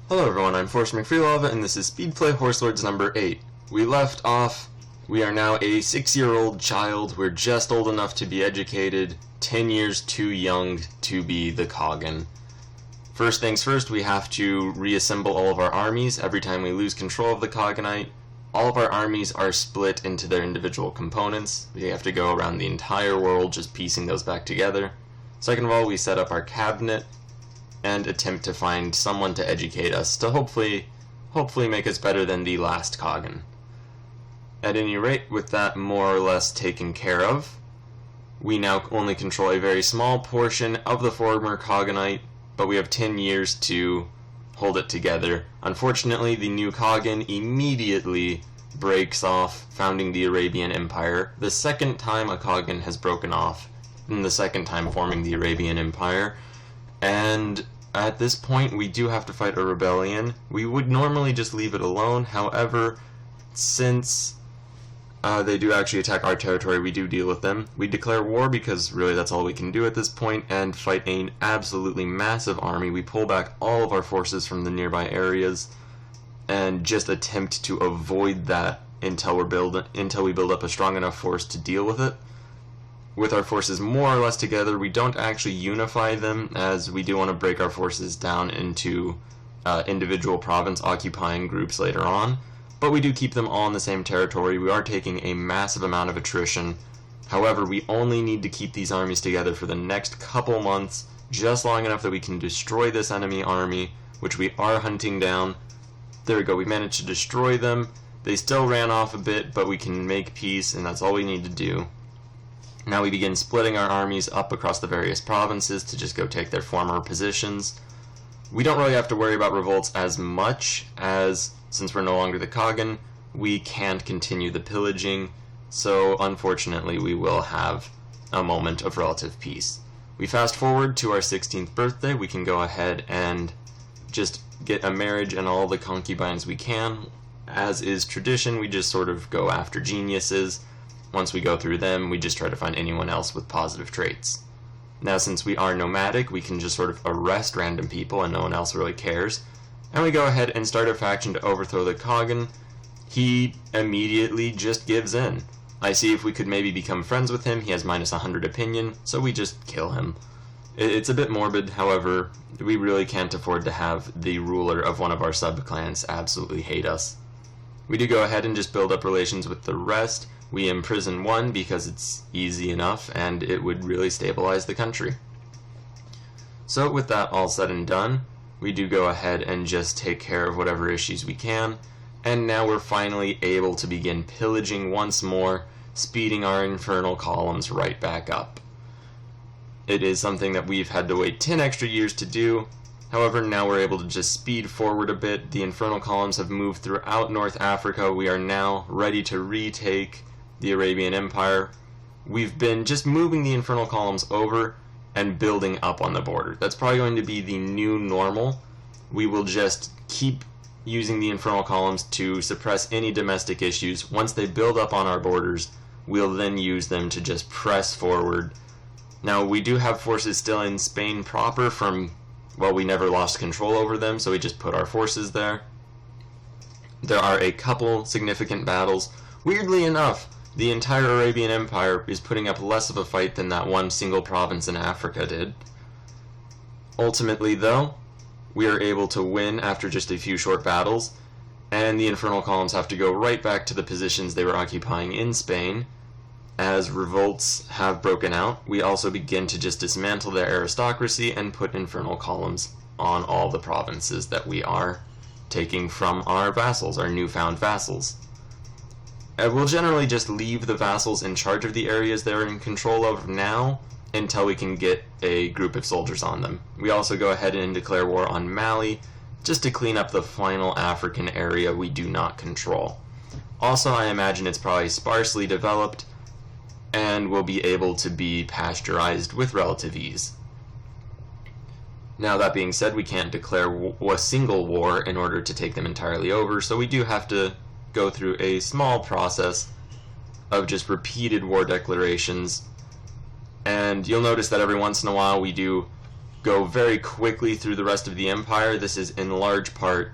Hello everyone, I'm Forrest McFreelove, and this is Speedplay Horselords number 8. We left off, we are now a 6-year-old child, we're just old enough to be educated, 10 years too young to be the Khagan. First things first, we have to reassemble all of our armies. Every time we lose control of the Khaganate, all of our armies are split into their individual components. We have to go around the entire world just piecing those back together. Second of all, we set up our cabinet and attempt to find someone to educate us to hopefully make us better than the last Khagan. At any rate, with that more or less taken care of, we now only control a very small portion of the former Khaganate, but we have 10 years to hold it together. Unfortunately, the new Khagan immediately breaks off, founding the Arabian Empire, the second time a Khagan has broken off, and the second time forming the Arabian Empire. And at this point, we do have to fight a rebellion. We would normally just leave it alone. However, since they do actually attack our territory, we do deal with them. We declare war because really that's all we can do at this point, and fight an absolutely massive army. We pull back all of our forces from the nearby areas and just attempt to avoid that until we build up a strong enough force to deal with it. With our forces more or less together, we don't actually unify them, as we do want to break our forces down into individual province-occupying groups later on, but we do keep them all in the same territory. We are taking a massive amount of attrition. However, we only need to keep these armies together for the next couple months, just long enough that we can destroy this enemy army, which we are hunting down. There we go, we managed to destroy them. They still ran off a bit, but we can make peace, and that's all we need to do. Now we begin splitting our armies up across the various provinces to just go take their former positions. We don't really have to worry about revolts as much, as since we're no longer the Khagan, we can't continue the pillaging, so unfortunately we will have a moment of relative peace. We fast forward to our 16th birthday. We can go ahead and just get a marriage and all the concubines we can. As is tradition, we just sort of go after geniuses. Once we go through them, we just try to find anyone else with positive traits. Now, since we are nomadic, we can just sort of arrest random people and no one else really cares. And we go ahead and start a faction to overthrow the Khagan. He immediately just gives in. I see if we could maybe become friends with him. He has minus 100 opinion, so we just kill him. It's a bit morbid, however, we really can't afford to have the ruler of one of our sub-clans absolutely hate us. We do go ahead and just build up relations with the rest. We imprison one because it's easy enough and it would really stabilize the country. So with that all said and done, we do go ahead and just take care of whatever issues we can, and now we're finally able to begin pillaging once more, speeding our Infernal Columns right back up. It is something that we've had to wait 10 extra years to do. However, now we're able to just speed forward a bit. The Infernal Columns have moved throughout North Africa. We are now ready to retake the Arabian Empire. We've been just moving the Infernal Columns over and building up on the border. That's probably going to be the new normal. We will just keep using the Infernal Columns to suppress any domestic issues. Once they build up on our borders, we'll then use them to just press forward. Now, we do have forces still in Spain proper from, well, we never lost control over them, so we just put our forces there. There are a couple significant battles. Weirdly enough, the entire Arabian Empire is putting up less of a fight than that one single province in Africa did. Ultimately, though, we are able to win after just a few short battles, and the Infernal Columns have to go right back to the positions they were occupying in Spain. As revolts have broken out, we also begin to just dismantle their aristocracy and put Infernal Columns on all the provinces that we are taking from our vassals, our newfound vassals. We'll generally just leave the vassals in charge of the areas they're in control of now until we can get a group of soldiers on them. We also go ahead and declare war on Mali just to clean up the final African area we do not control. Also, I imagine it's probably sparsely developed and will be able to be pasteurized with relative ease. Now, that being said, we can't declare a single war in order to take them entirely over, so we do have to go through a small process of just repeated war declarations, and you'll notice that every once in a while we do go very quickly through the rest of the empire, this is in large part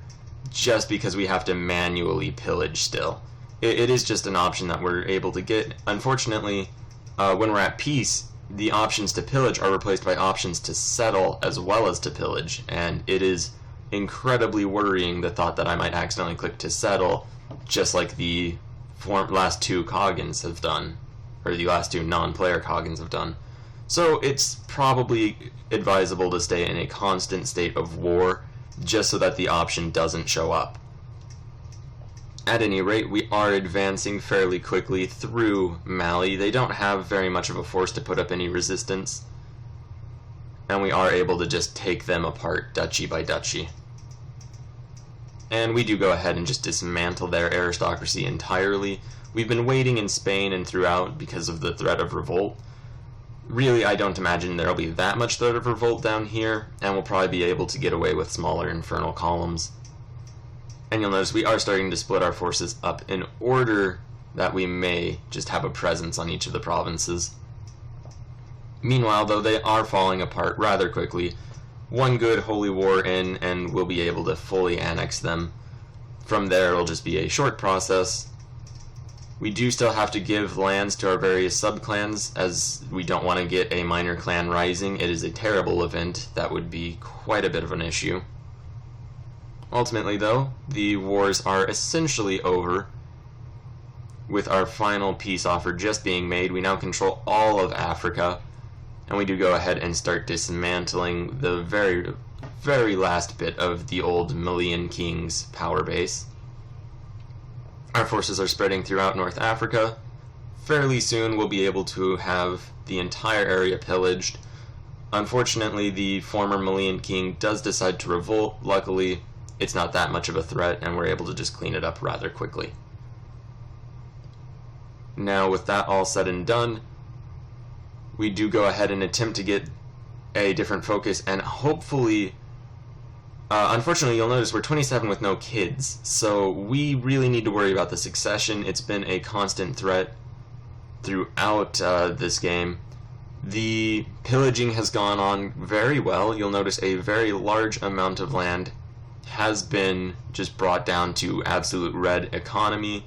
just because we have to manually pillage still. It is just an option that we're able to get. Unfortunately, when we're at peace, the options to pillage are replaced by options to settle as well as to pillage, and it is incredibly worrying, the thought that I might accidentally click to settle, just like the last two Khagans have done, or the last two non-player Khagans have done. So it's probably advisable to stay in a constant state of war, just so that the option doesn't show up. At any rate, we are advancing fairly quickly through Mali. They don't have very much of a force to put up any resistance, and we are able to just take them apart duchy by duchy. And we do go ahead and just dismantle their aristocracy entirely. We've been waiting in Spain and throughout because of the threat of revolt. Really, I don't imagine there'll be that much threat of revolt down here, and we'll probably be able to get away with smaller Infernal Columns. And you'll notice we are starting to split our forces up in order that we may just have a presence on each of the provinces. Meanwhile, though, they are falling apart rather quickly. One good holy war in, and we'll be able to fully annex them. From there, it'll just be a short process. We do still have to give lands to our various sub-clans, as we don't want to get a minor clan rising. It is a terrible event. That would be quite a bit of an issue. Ultimately, though, the wars are essentially over, with our final peace offer just being made. We now control all of Africa, and we do go ahead and start dismantling the very, very last bit of the old Malian king's power base. Our forces are spreading throughout North Africa. Fairly soon we'll be able to have the entire area pillaged. Unfortunately, the former Malian king does decide to revolt. Luckily, it's not that much of a threat, and we're able to just clean it up rather quickly. Now, with that all said and done, we do go ahead and attempt to get a different focus, and hopefully, unfortunately, you'll notice we're 27 with no kids, so we really need to worry about the succession. It's been a constant threat throughout this game. The pillaging has gone on very well. You'll notice a very large amount of land has been just brought down to absolute red economy,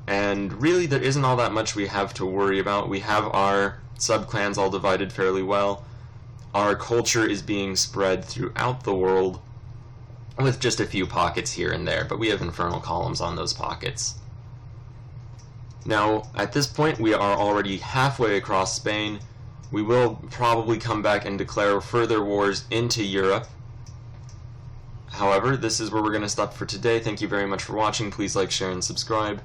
and really there isn't all that much we have to worry about. We have our sub-clans all divided fairly well. Our culture is being spread throughout the world, with just a few pockets here and there, but we have Infernal Columns on those pockets. Now, at this point, we are already halfway across Spain. We will probably come back and declare further wars into Europe. However, this is where we're going to stop for today. Thank you very much for watching. Please like, share, and subscribe.